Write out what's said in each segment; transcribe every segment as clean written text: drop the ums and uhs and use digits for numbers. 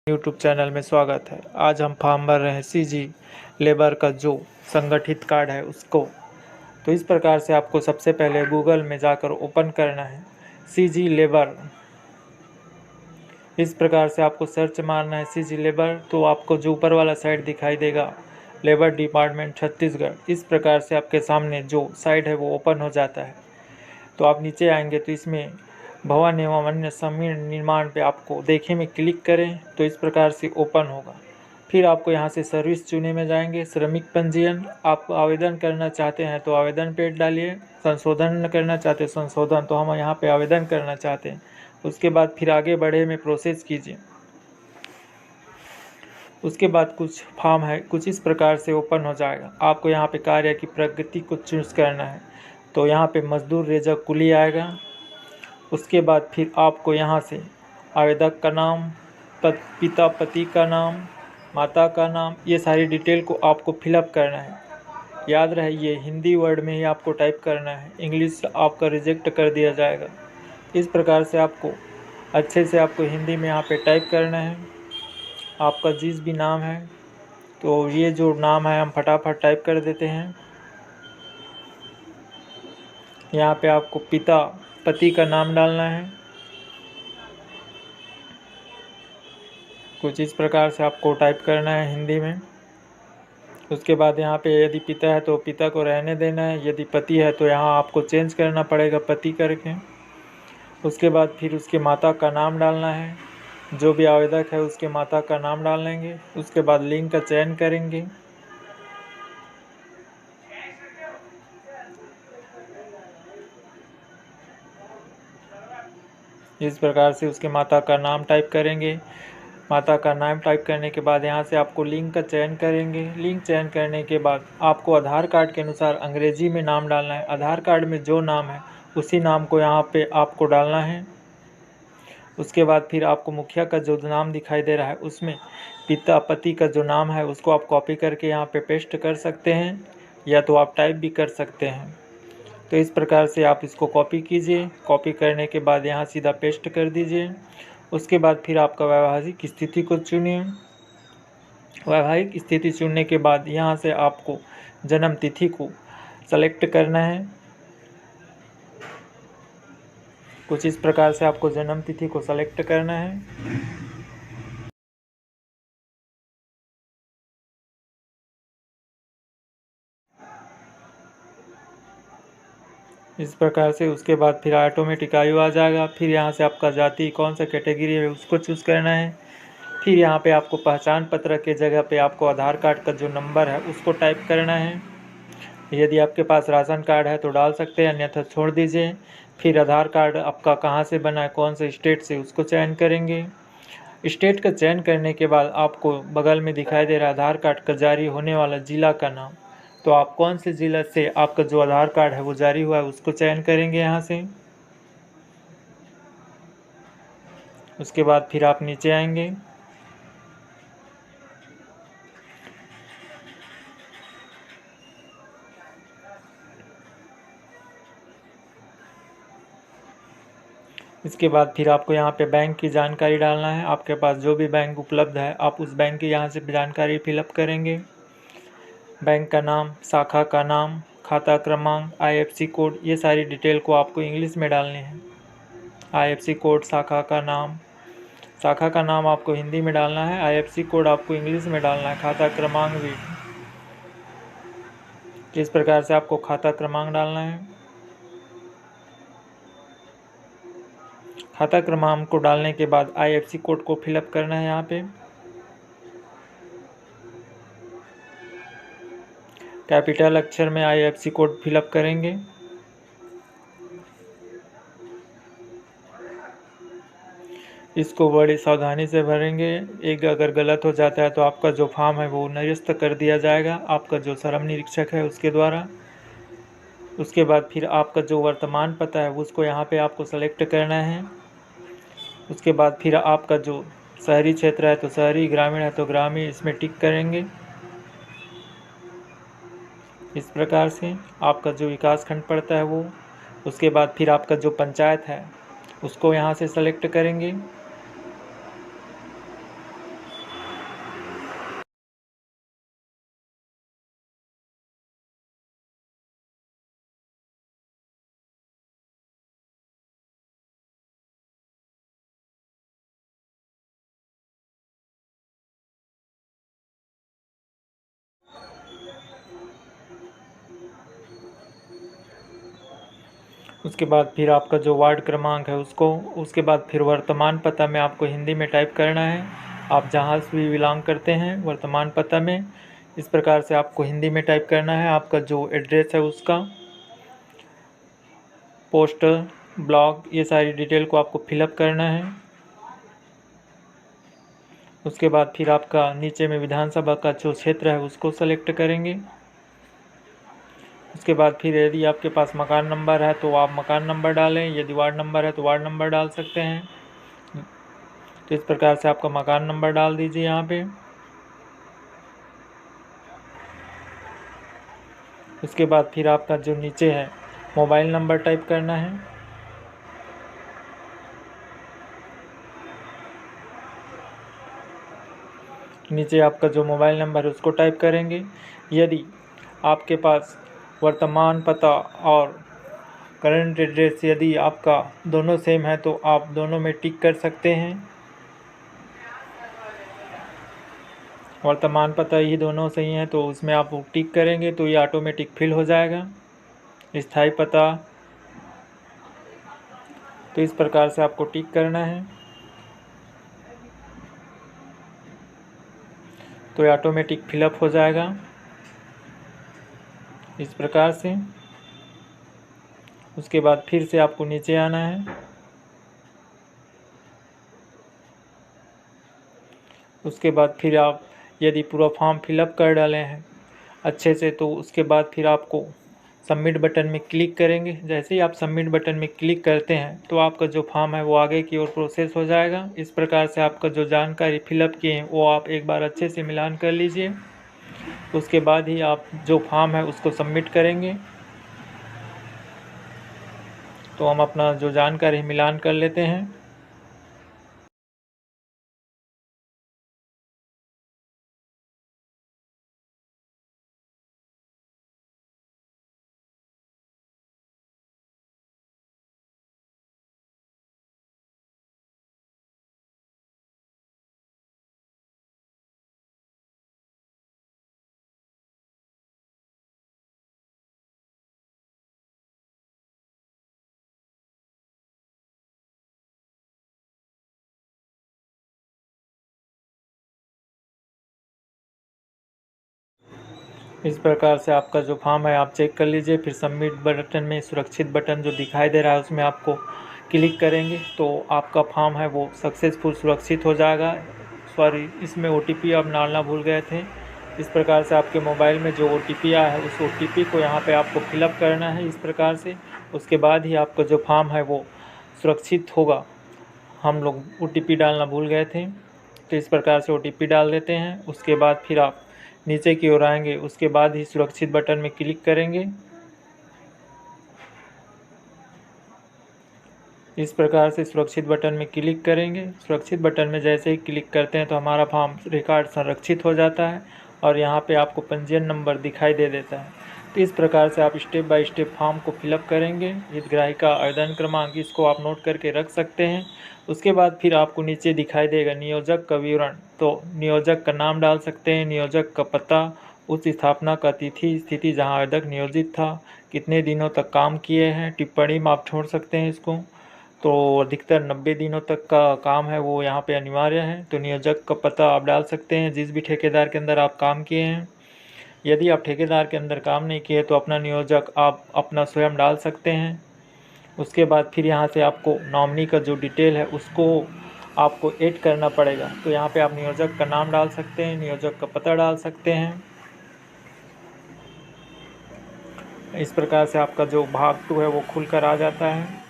YouTube channel में स्वागत है। आज हम फॉर्म भर रहे हैं सीजी लेबर का जो संगठित कार्ड है उसको। तो इस प्रकार से आपको सबसे पहले गूगल में जाकर ओपन करना है सीजी लेबर। इस प्रकार से आपको सर्च मारना है सीजी लेबर, तो आपको जो ऊपर वाला साइट दिखाई देगा लेबर डिपार्टमेंट छत्तीसगढ़। इस प्रकार से आपके सामने जो साइट है वो ओपन हो जाता है। तो आप नीचे आएंगे तो इसमें भवन एवं अन्य समीर निर्माण पे आपको देखें में क्लिक करें तो इस प्रकार से ओपन होगा। फिर आपको यहाँ से सर्विस चुने में जाएंगे, श्रमिक पंजीयन। आप आवेदन करना चाहते हैं तो आवेदन पेज डालिए, संशोधन करना चाहते हैं संशोधन, तो हम यहाँ पे आवेदन करना चाहते हैं। उसके बाद फिर आगे बढ़े में प्रोसेस कीजिए। उसके बाद कुछ फॉर्म है, कुछ इस प्रकार से ओपन हो जाएगा। आपको यहाँ पे कार्य की प्रगति को चूज़ करना है, तो यहाँ पे मजदूर रेजक कुली आएगा। उसके बाद फिर आपको यहाँ से आवेदक का नाम, पिता पति का नाम, माता का नाम, ये सारी डिटेल को आपको फिलअप करना है। याद रहे ये हिंदी वर्ड में ही आपको टाइप करना है, इंग्लिश आपका रिजेक्ट कर दिया जाएगा। इस प्रकार से आपको अच्छे से आपको हिंदी में यहाँ पे टाइप करना है। आपका जिस भी नाम है तो ये जो नाम है हम फटाफट टाइप कर देते हैं। यहाँ पे आपको पिता पति का नाम डालना है। कुछ इस प्रकार से आपको टाइप करना है हिंदी में। उसके बाद यहाँ पे यदि पिता है तो पिता को रहने देना है, यदि पति है तो यहाँ आपको चेंज करना पड़ेगा पति करके। उसके बाद फिर उसके माता का नाम डालना है, जो भी आवेदक है उसके माता का नाम डाल लेंगे। उसके बाद लिंग का चयन करेंगे। इस प्रकार से उसके माता का नाम टाइप करेंगे। माता का नाम टाइप करने के बाद यहाँ से आपको लिंग का चयन करेंगे। लिंग चयन करने के बाद आपको आधार कार्ड के अनुसार अंग्रेजी में नाम डालना है। आधार कार्ड में जो नाम है उसी नाम को यहाँ पे आपको डालना है। उसके बाद फिर आपको मुखिया का जो नाम दिखाई दे रहा है उसमें पिता पति का जो नाम है उसको आप कॉपी करके यहाँ पे पेस्ट कर सकते हैं, या तो आप टाइप भी कर सकते हैं। तो इस प्रकार से आप इसको कॉपी कीजिए। कॉपी करने के बाद यहाँ सीधा पेस्ट कर दीजिए। उसके बाद फिर आपका वैवाहिक स्थिति को चुनिए। वैवाहिक स्थिति चुनने के बाद यहाँ से आपको जन्म तिथि को सेलेक्ट करना है। कुछ इस प्रकार से आपको जन्म तिथि को सेलेक्ट करना है। इस प्रकार से उसके बाद फिर ऑटोमेटिक आयु आ जाएगा। फिर यहाँ से आपका जाति कौन सा कैटेगरी है उसको चूज़ करना है। फिर यहाँ पे आपको पहचान पत्र के जगह पे आपको आधार कार्ड का जो नंबर है उसको टाइप करना है। यदि आपके पास राशन कार्ड है तो डाल सकते हैं, अन्यथा छोड़ दीजिए। फिर आधार कार्ड आपका कहाँ से बना है, कौन से स्टेट से, उसको चयन करेंगे। स्टेट का चयन करने के बाद आपको बगल में दिखाई दे रहा है आधार कार्ड का जारी होने वाला ज़िला का नाम, तो आप कौन से ज़िला से आपका जो आधार कार्ड है वो जारी हुआ है उसको चयन करेंगे यहाँ से। उसके बाद फिर आप नीचे आएंगे। इसके बाद फिर आपको यहाँ पे बैंक की जानकारी डालना है। आपके पास जो भी बैंक उपलब्ध है आप उस बैंक की यहाँ से जानकारी फिलअप करेंगे। बैंक का नाम, शाखा का नाम, खाता क्रमांक, आईएफएससी कोड, ये सारी डिटेल को आपको इंग्लिश में डालनी है। आईएफएससी कोड, शाखा का नाम आपको हिंदी में डालना है, आईएफएससी कोड आपको इंग्लिश में डालना है, खाता क्रमांक भी। इस प्रकार से आपको खाता क्रमांक डालना है। खाता क्रमांक को डालने के बाद आईएफएससी कोड को फिलअप करना है। यहाँ पे कैपिटल अक्षर में आईएफएससी कोड फिलअप करेंगे। इसको बड़ी सावधानी से भरेंगे। एक अगर गलत हो जाता है तो आपका जो फॉर्म है वो निरस्त कर दिया जाएगा आपका जो श्रम निरीक्षक है उसके द्वारा। उसके बाद फिर आपका जो वर्तमान पता है उसको यहाँ पे आपको सेलेक्ट करना है। उसके बाद फिर आपका जो शहरी क्षेत्र है तो शहरी, ग्रामीण है तो ग्रामीण, इसमें टिक करेंगे। इस प्रकार से आपका जो विकास खंड पड़ता है वो, उसके बाद फिर आपका जो पंचायत है उसको यहाँ से सेलेक्ट करेंगे। उसके बाद फिर आपका जो वार्ड क्रमांक है उसको, उसके बाद फिर वर्तमान पता में आपको हिंदी में टाइप करना है। आप जहाँ से भी बिलोंग करते हैं वर्तमान पता में इस प्रकार से आपको हिंदी में टाइप करना है। आपका जो एड्रेस है उसका, पोस्टल, ब्लॉक, ये सारी डिटेल को आपको फिलअप करना है। उसके बाद फिर आपका नीचे में विधानसभा का जो क्षेत्र है उसको सेलेक्ट करेंगे। उसके बाद फिर यदि आपके पास मकान नंबर है तो आप मकान नंबर डालें, यदि वार्ड नंबर है तो वार्ड नंबर डाल सकते हैं। तो इस प्रकार से आपका मकान नंबर डाल दीजिए यहाँ पे। उसके बाद फिर आपका जो नीचे है मोबाइल नंबर टाइप करना है। नीचे आपका जो मोबाइल नंबर है उसको टाइप करेंगे। यदि आपके पास वर्तमान पता और करंट एड्रेस यदि आपका दोनों सेम है तो आप दोनों में टिक कर सकते हैं। वर्तमान पता ही दोनों सही है तो उसमें आप टिक करेंगे तो ये ऑटोमेटिक फिल हो जाएगा। स्थायी पता, तो इस प्रकार से आपको टिक करना है तो ये ऑटोमेटिक फिलअप हो जाएगा इस प्रकार से। उसके बाद फिर से आपको नीचे आना है। उसके बाद फिर आप यदि पूरा फॉर्म फिलअप कर डाले हैं अच्छे से तो उसके बाद फिर आपको सबमिट बटन में क्लिक करेंगे। जैसे ही आप सबमिट बटन में क्लिक करते हैं तो आपका जो फॉर्म है वो आगे की ओर प्रोसेस हो जाएगा। इस प्रकार से आपका जो जानकारी फिलअप किए हैं वो आप एक बार अच्छे से मिलान कर लीजिए। उसके बाद ही आप जो फॉर्म है उसको सबमिट करेंगे। तो हम अपना जो जानकारी मिलान कर लेते हैं। इस प्रकार से आपका जो फॉर्म है आप चेक कर लीजिए। फिर सबमिट बटन में सुरक्षित बटन जो दिखाई दे रहा है उसमें आपको क्लिक करेंगे तो आपका फॉर्म है वो सक्सेसफुल सुरक्षित हो जाएगा। सॉरी, इसमें OTP आप डालना भूल गए थे। इस प्रकार से आपके मोबाइल में जो OTP आया है उस OTP को यहाँ पे आपको फिलअप करना है इस प्रकार से। उसके बाद ही आपका जो फॉर्म है वो सुरक्षित होगा। हम लोग OTP डालना भूल गए थे तो इस प्रकार से OTP डाल देते हैं। उसके बाद फिर आप नीचे की ओर आएंगे। उसके बाद ही सुरक्षित बटन में क्लिक करेंगे। इस प्रकार से सुरक्षित बटन में क्लिक करेंगे। सुरक्षित बटन में जैसे ही क्लिक करते हैं तो हमारा फॉर्म रिकॉर्ड संरक्षित हो जाता है और यहाँ पे आपको पंजीयन नंबर दिखाई दे देता है। तो इस प्रकार से आप स्टेप बाय स्टेप फॉर्म को फिलअप करेंगे। हितग्राही का आवेदन क्रमांक इसको आप नोट करके रख सकते हैं। उसके बाद फिर आपको नीचे दिखाई देगा नियोजक का विवरण। तो नियोजक का नाम डाल सकते हैं, नियोजक का पता, उस स्थापना का तिथि स्थिति जहाँ आवेदक नियोजित था, कितने दिनों तक काम किए हैं, टिप्पणी में आप छोड़ सकते हैं इसको। तो अधिकतर 90 दिनों तक का काम है वो यहाँ पे अनिवार्य है। तो नियोजक का पता आप डाल सकते हैं जिस भी ठेकेदार के अंदर आप काम किए हैं। यदि आप ठेकेदार के अंदर काम नहीं किए तो अपना नियोजक आप अपना स्वयं डाल सकते हैं। उसके बाद फिर यहाँ से आपको नॉमिनी का जो डिटेल है उसको आपको ऐड करना पड़ेगा। तो यहाँ पे आप नियोजक का नाम डाल सकते हैं, नियोजक का पता डाल सकते हैं। इस प्रकार से आपका जो भाग 2 है वो खुलकर आ जाता है।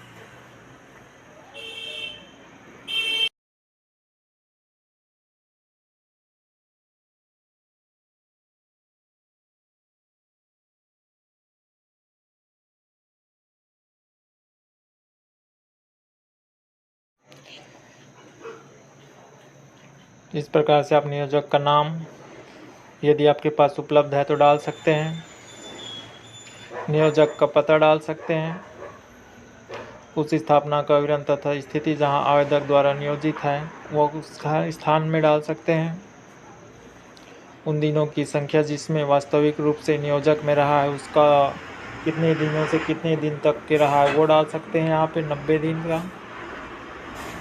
इस प्रकार से आप नियोजक का नाम यदि आपके पास उपलब्ध है तो डाल सकते हैं, नियोजक का पता डाल सकते हैं, उस स्थापना का विवरण तथा स्थिति जहां आवेदक द्वारा नियोजित है वो उस स्थान में डाल सकते हैं, उन दिनों की संख्या जिसमें वास्तविक रूप से नियोजक में रहा है उसका कितने दिनों से कितने दिन तक के रहा है वो डाल सकते हैं यहाँ पे 90 दिन का।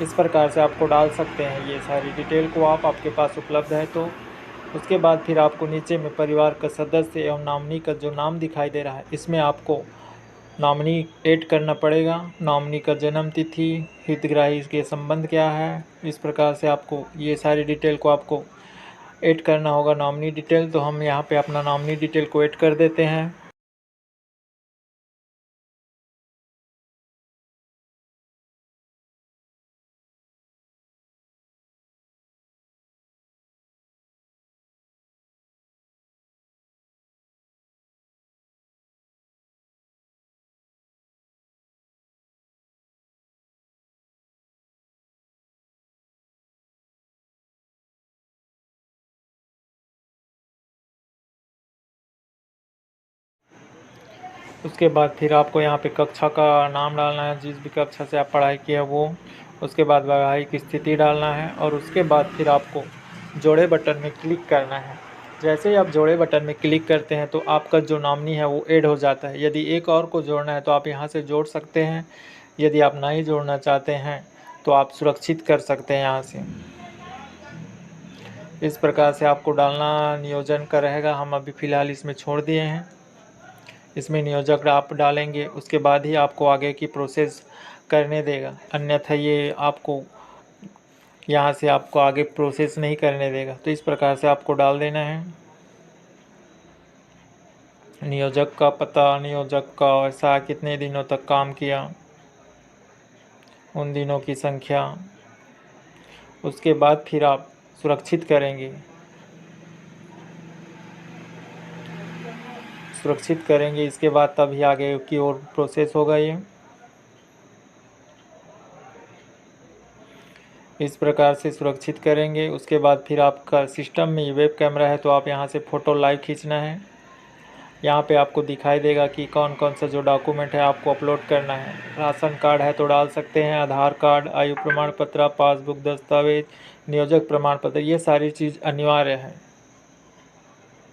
इस प्रकार से आपको डाल सकते हैं ये सारी डिटेल को आप, आपके पास उपलब्ध है तो। उसके बाद फिर आपको नीचे में परिवार का सदस्य एवं नॉमिनी का जो नाम दिखाई दे रहा है इसमें आपको नॉमिनी ऐड करना पड़ेगा। नॉमिनी का जन्म तिथि, हितग्राही के संबंध क्या है, इस प्रकार से आपको ये सारी डिटेल को आपको ऐड करना होगा नॉमिनी डिटेल। तो हम यहाँ पे अपना नॉमिनी डिटेल को ऐड कर देते हैं। उसके बाद फिर आपको यहाँ पे कक्षा का नाम डालना है, जिस भी कक्षा से आप पढ़ाई किया वो। उसके बाद वैवाहिक स्थिति डालना है और उसके बाद फिर आपको जोड़े बटन में क्लिक करना है। जैसे ही आप जोड़े बटन में क्लिक करते हैं तो आपका जो नॉमिनी है वो ऐड हो जाता है। यदि एक और को जोड़ना है तो आप यहाँ से जोड़ सकते हैं। यदि आप नहीं जोड़ना चाहते हैं तो आप सुरक्षित कर सकते हैं यहाँ से। इस प्रकार से आपको डालना नियोजन का रहेगा। हम अभी फ़िलहाल इसमें छोड़ दिए हैं। इसमें नियोजक आप डालेंगे उसके बाद ही आपको आगे की प्रोसेस करने देगा, अन्यथा ये आपको यहाँ से आपको आगे प्रोसेस नहीं करने देगा। तो इस प्रकार से आपको डाल देना है नियोजक का पता, नियोजक का ऐसा कितने दिनों तक काम किया, उन दिनों की संख्या। उसके बाद फिर आप सुरक्षित करेंगे। सुरक्षित करेंगे इसके बाद तभी आगे की ओर प्रोसेस होगा ये। इस प्रकार से सुरक्षित करेंगे। उसके बाद फिर आपका सिस्टम में वेब कैमरा है तो आप यहाँ से फ़ोटो लाइव खींचना है। यहाँ पे आपको दिखाई देगा कि कौन कौन सा जो डॉक्यूमेंट है आपको अपलोड करना है। राशन कार्ड है तो डाल सकते हैं, आधार कार्ड, आयु प्रमाण पत्र, पासबुक, दस्तावेज, नियोजक प्रमाण पत्र, ये सारी चीज़ अनिवार्य है।